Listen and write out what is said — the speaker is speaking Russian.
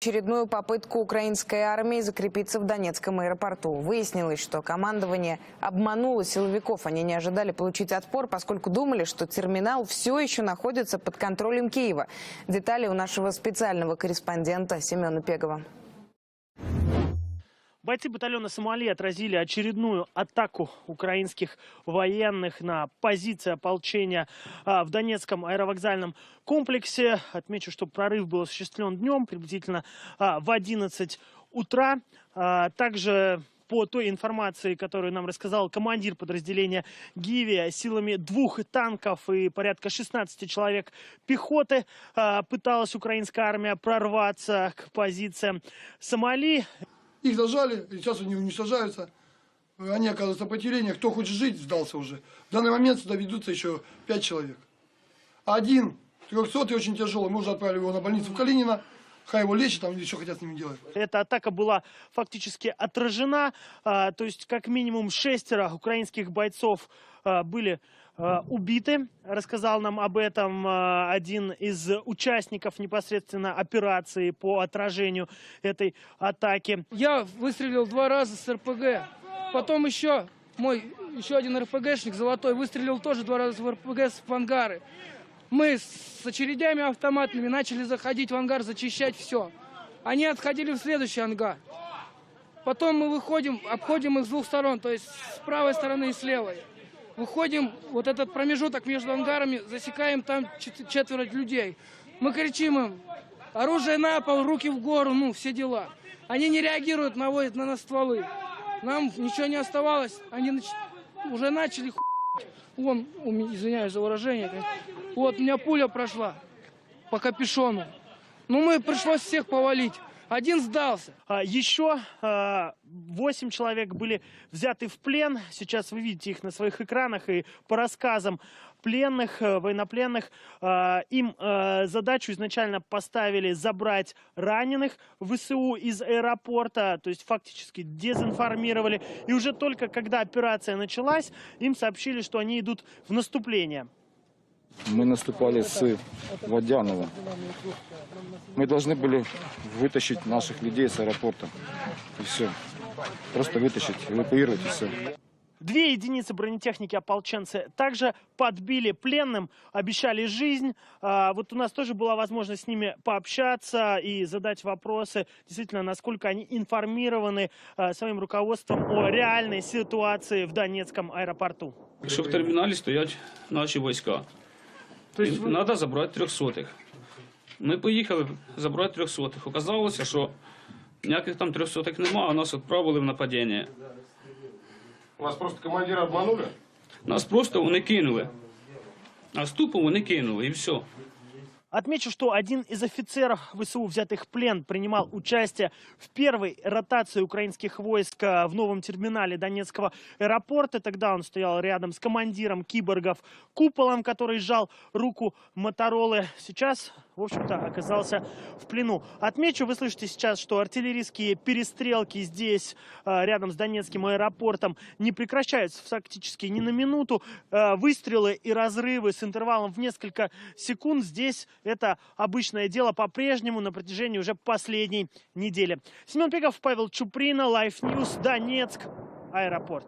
Очередную попытку украинской армии закрепиться в Донецком аэропорту. Выяснилось, что командование обмануло силовиков. Они не ожидали получить отпор, поскольку думали, что терминал все еще находится под контролем Киева. Детали у нашего специального корреспондента Семена Пегова. Бойцы батальона «Сомали» отразили очередную атаку украинских военных на позиции ополчения в Донецком аэровокзальном комплексе. Отмечу, что прорыв был осуществлен днем, приблизительно в 11 утра. Также по той информации, которую нам рассказал командир подразделения «Гиви», силами 2 танков и порядка 16 человек пехоты пыталась украинская армия прорваться к позициям «Сомали». Их зажали, и сейчас они уничтожаются. Они, оказывается, сопротивление. Кто хочет жить, сдался уже. В данный момент сюда ведутся еще 5 человек. Один 300-й очень тяжелый. Мы уже отправили его на больницу в Калинино. Хай его лечит, там еще хотят с ними делать. Эта атака была фактически отражена. То есть как минимум 6 украинских бойцов были убиты. Рассказал нам об этом один из участников непосредственно операции по отражению этой атаки. Я выстрелил 2 раза с РПГ. Потом еще один РПГшник золотой выстрелил тоже 2 раза в РПГ в ангары. Мы с очередями автоматными начали заходить в ангар, зачищать все. Они отходили в следующий ангар. Потом мы выходим, обходим их с 2 сторон, то есть с правой стороны и с левой. Выходим, вот этот промежуток между ангарами, засекаем там 4 людей. Мы кричим им: оружие на пол, руки в гору, ну, все дела. Они не реагируют, наводят на нас стволы. Нам ничего не оставалось, они уже начали хуй. Вон, извиняюсь за выражение, вот у меня пуля прошла по капюшону. Ну, пришлось всех повалить. Один сдался. Еще 8 человек были взяты в плен. Сейчас вы видите их на своих экранах. И по рассказам пленных, военнопленных, им задачу изначально поставили забрать раненых в ВСУ из аэропорта. То есть фактически дезинформировали. И уже только когда операция началась, им сообщили, что они идут в наступление. Мы наступали с Водянова. Мы должны были вытащить наших людей с аэропорта. И все. Просто вытащить, эвакуировать и все. 2 единицы бронетехники ополченцы также подбили пленным, обещали жизнь. Вот у нас тоже была возможность с ними пообщаться и задать вопросы, действительно, насколько они информированы своим руководством о реальной ситуации в Донецком аэропорту. Якщо в терміналі стоять наші війська, то треба забрати 300-х. Ми поїхали забрати 300-х. Оказалося, що ніяких там 300-х немає, а нас відправили в нападіння. Вас просто командира обманули? Нас просто вони кинули. Нас тупо вони кинули, і все. Отмечу, что один из офицеров ВСУ, взятых в плен, принимал участие в первой ротации украинских войск в новом терминале Донецкого аэропорта. Тогда он стоял рядом с командиром киборгов Куполом, который сжал руку Моторолы. Сейчас, в общем-то, оказался в плену. Отмечу, вы слышите сейчас, что артиллерийские перестрелки здесь, рядом с Донецким аэропортом, не прекращаются фактически ни на минуту. Выстрелы и разрывы с интервалом в несколько секунд здесь — это обычное дело по-прежнему на протяжении уже последней недели. Семен Пегов, Павел Чуприна, Life News, Донецк, аэропорт.